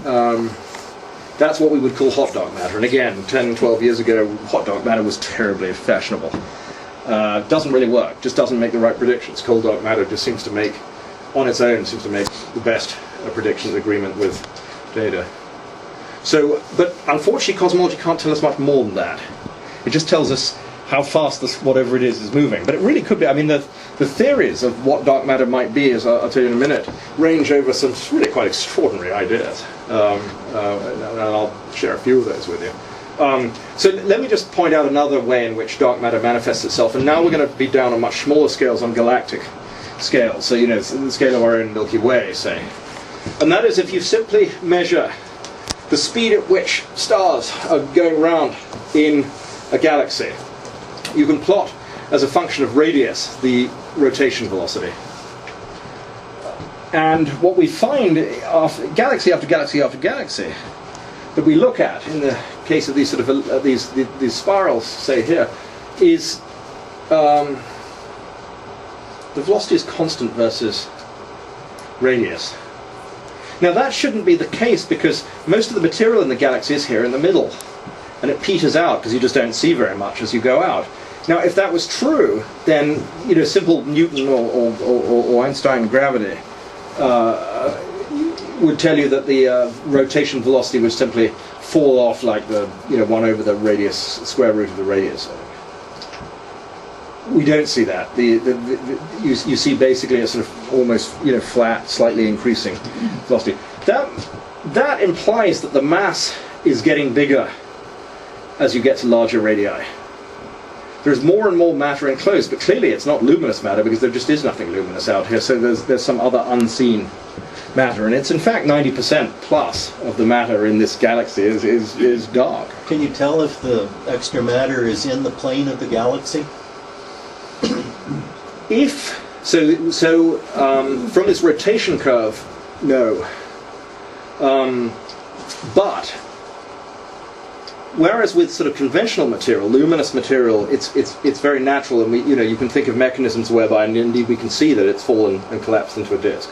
that's what we would call hot dark matter. And again, 10, 12 years ago, hot dark matter was terribly fashionable. Doesn't really work, just doesn't make the right predictions. Cold dark matter just seems to make, on its own, seems to make the best predictions agreement with data. So, but unfortunately cosmology can't tell us much more than that. It just tells us how fast this, whatever it is moving. But it really could be, I mean, the theories of what dark matter might be, as I'll tell you in a minute, range over some really quite extraordinary ideas. And I'll share a few of those with you. So let me just point out another way in which dark matter manifests itself. And now we're going to be down on much smaller scales, on galactic scales. So, you know, the scale of our own Milky Way, say. And that is if you simply measure the speed at which stars are going round in a galaxy. You can plot as a function of radius the rotation velocity. And what we find, galaxy after galaxy after galaxy, that we look at in the case of these sort of these spirals, say here, is the velocity is constant versus radius. Now that shouldn't be the case because most of the material in the galaxy is here in the middle, and it peters out because you just don't see very much as you go out. Now, if that was true, then you know simple Newton or Einstein gravity would tell you that the rotation velocity would simply fall off like the 1 over the radius, square root of the radius. We don't see that. You see basically a sort of almost flat, slightly increasing velocity. That implies that the mass is getting bigger as you get to larger radii. There's more and more matter enclosed, but clearly it's not luminous matter because there just is nothing luminous out here. So there's some other unseen matter, and it's in fact 90% plus of the matter in this galaxy is dark. Can you tell if the extra matter is in the plane of the galaxy? From this rotation curve, no. But whereas with sort of conventional material, luminous material, it's very natural, and you can think of mechanisms whereby, and indeed we can see that it's fallen and collapsed into a disk.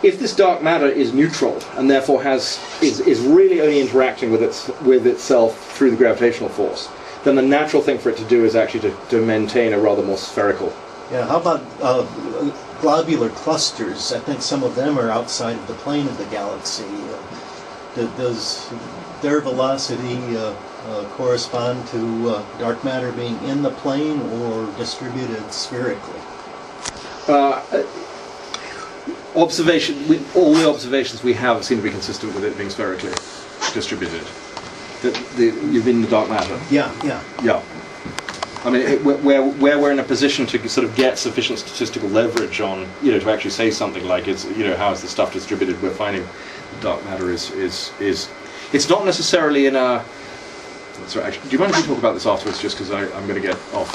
If this dark matter is neutral and therefore is really only interacting with itself through the gravitational force, then the natural thing for it to do is actually to maintain a rather more spherical. Yeah. How about globular clusters? I think some of them are outside of the plane of the galaxy. Does their velocity correspond to dark matter being in the plane or distributed spherically? All the observations we have seem to be consistent with it being spherically distributed. You've been in the dark matter. Yeah. I mean, where we're in a position to sort of get sufficient statistical leverage on, to actually say something like, how is the stuff distributed? We're finding dark matter is it's not necessarily in a. Sorry, actually, do you mind if we talk about this afterwards? Just because I'm going to get off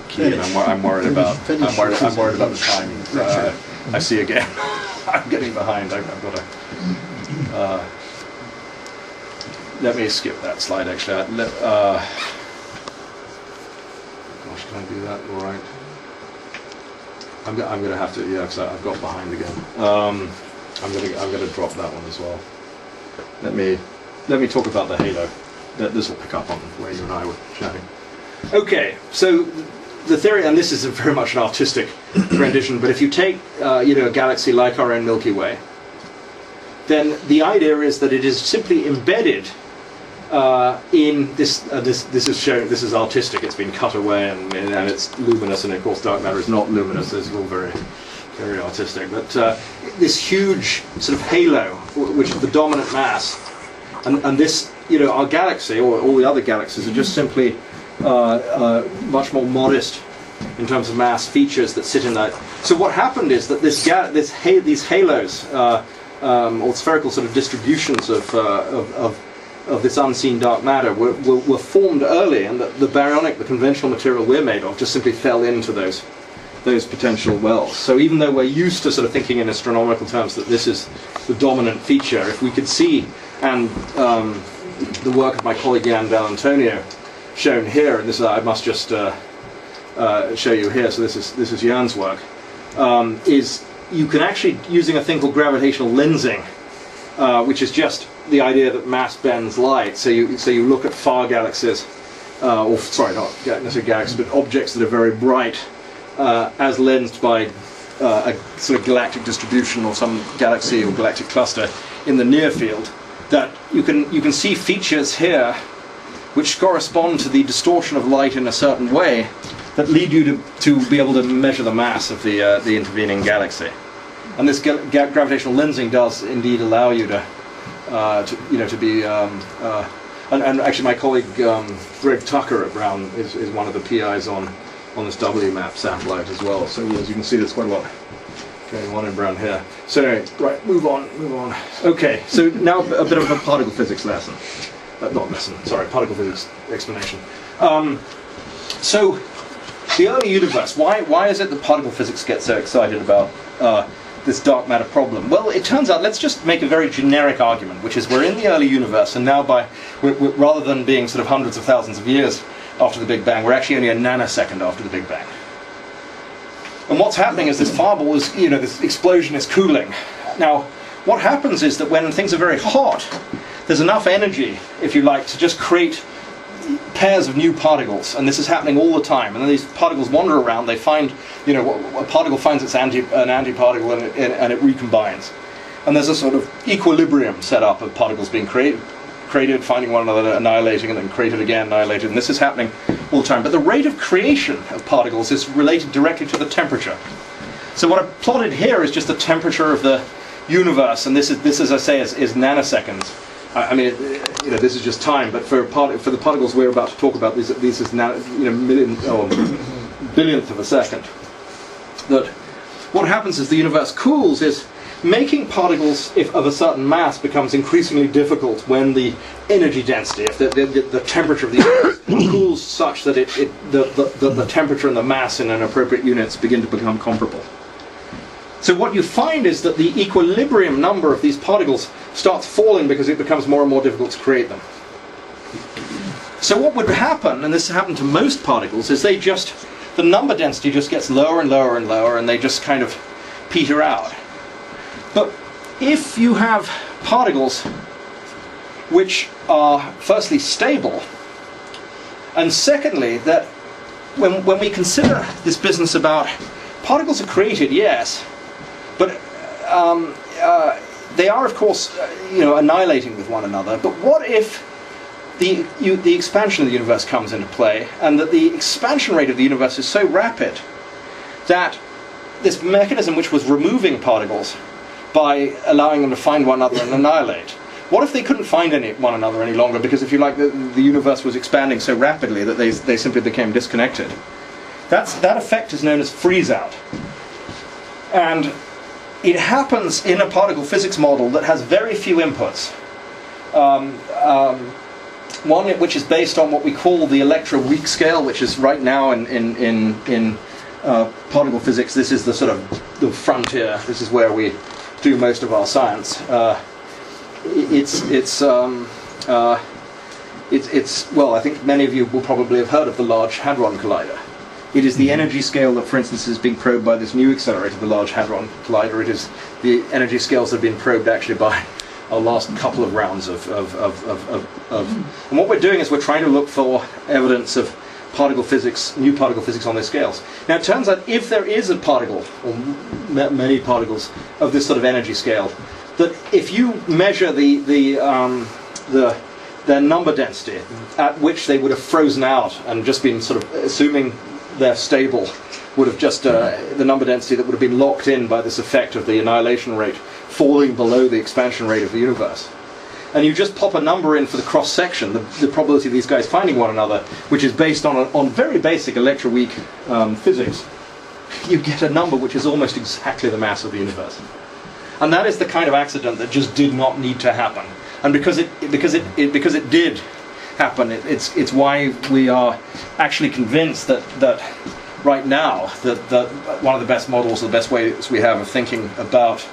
key and I'm worried about the time. I see again. I'm getting behind. I've got to. Let me skip that slide. Actually, gosh, can I do that? All right. I'm going to have to. Yeah, because I've got behind again. I'm going to drop that one as well. Let me talk about the halo. This will pick up on where you and I were chatting. Okay, so the theory, and this is very much an artistic rendition, but if you take a galaxy like our own Milky Way, then the idea is that it is simply embedded in this. This is shown. This is artistic. It's been cut away, and it's luminous. And of course, dark matter is not luminous. It's all very, very artistic. But this huge sort of halo, which is the dominant mass, and this, our galaxy or all the other galaxies are just simply much more modest in terms of mass features that sit in that. So what happened is that these halos, or spherical sort of distributions of this unseen dark matter were formed early, and the baryonic, the conventional material we're made of, just simply fell into those potential wells. So even though we're used to sort of thinking in astronomical terms that this is the dominant feature, if we could see, and the work of my colleague Jan D'Antonio shown here, and this I must just show you here. So this is Jan's work. Is you can actually, using a thing called gravitational lensing, which is just the idea that mass bends light. So you look at far galaxies, or sorry, not necessarily galaxies, but objects that are very bright, as lensed by a sort of galactic distribution or some galaxy or galactic cluster in the near field. That you can see features here which correspond to the distortion of light in a certain way that lead you to be able to measure the mass of the intervening galaxy. And this gravitational lensing does indeed allow you to be and actually my colleague Greg Tucker at Brown is one of the PIs on this WMAP satellite as well. So as you can see, there's quite a lot going on in Brown here. So anyway, right, move on. Okay, so now a bit of a particle physics lesson. Particle physics explanation. So the early universe, why is it that particle physics gets so excited about this dark matter problem? Well, it turns out, let's just make a very generic argument, which is we're in the early universe, and now rather than being sort of hundreds of thousands of years after the Big Bang, we're actually only a nanosecond after the Big Bang. And what's happening is this fireball is, this explosion is cooling. Now, what happens is that when things are very hot, there's enough energy, if you like, to just create pairs of new particles, and this is happening all the time. And then these particles wander around. They find, a particle finds its an antiparticle, and it recombines. And there's a sort of equilibrium set up of particles being created, finding one another, annihilating, and then created again, annihilated. And this is happening all the time. But the rate of creation of particles is related directly to the temperature. So what I've plotted here is just the temperature of the universe, and this, as I say, is nanoseconds. I mean, this is just time, but for the particles we're about to talk about, these is billionth of a second. That what happens as the universe cools is making particles of a certain mass becomes increasingly difficult when the energy density, if the temperature of the universe cools such that the temperature and the mass in an appropriate units begin to become comparable. So what you find is that the equilibrium number of these particles starts falling because it becomes more and more difficult to create them. So what would happen, and this happened to most particles, is the number density just gets lower and lower and lower, and they just kind of peter out. But if you have particles which are firstly stable, and secondly that when we consider this business about particles are created, yes, but they are, of course, annihilating with one another. But what if the expansion of the universe comes into play, and that the expansion rate of the universe is so rapid that this mechanism which was removing particles by allowing them to find one another and annihilate, what if they couldn't find one another any longer because, if you like, the universe was expanding so rapidly that they simply became disconnected? That effect is known as freeze-out. And it happens in a particle physics model that has very few inputs. One which is based on what we call the electroweak scale, which is right now in particle physics. This is the sort of the frontier. This is where we do most of our science. Well, I think many of you will probably have heard of the Large Hadron Collider. It is the energy scale that, for instance, is being probed by this new accelerator, the Large Hadron Collider. It is the energy scales that have been probed actually by our last couple of rounds of and what we're doing is we're trying to look for evidence of particle physics, new particle physics on these scales. Now it turns out if there is a particle, or many particles of this sort of energy scale, that if you measure their number density at which they would have frozen out and just been sort of assuming they're stable, would have just the number density that would have been locked in by this effect of the annihilation rate falling below the expansion rate of the universe. And you just pop a number in for the cross section, the probability of these guys finding one another, which is based on very basic electroweak physics. You get a number which is almost exactly the mass of the universe. And that is the kind of accident that just did not need to happen. And because it did happen, it's why we are actually convinced that right now that one of the best models, the best ways we have of thinking about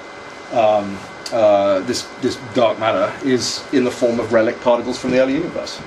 this dark matter is in the form of relic particles from the early universe.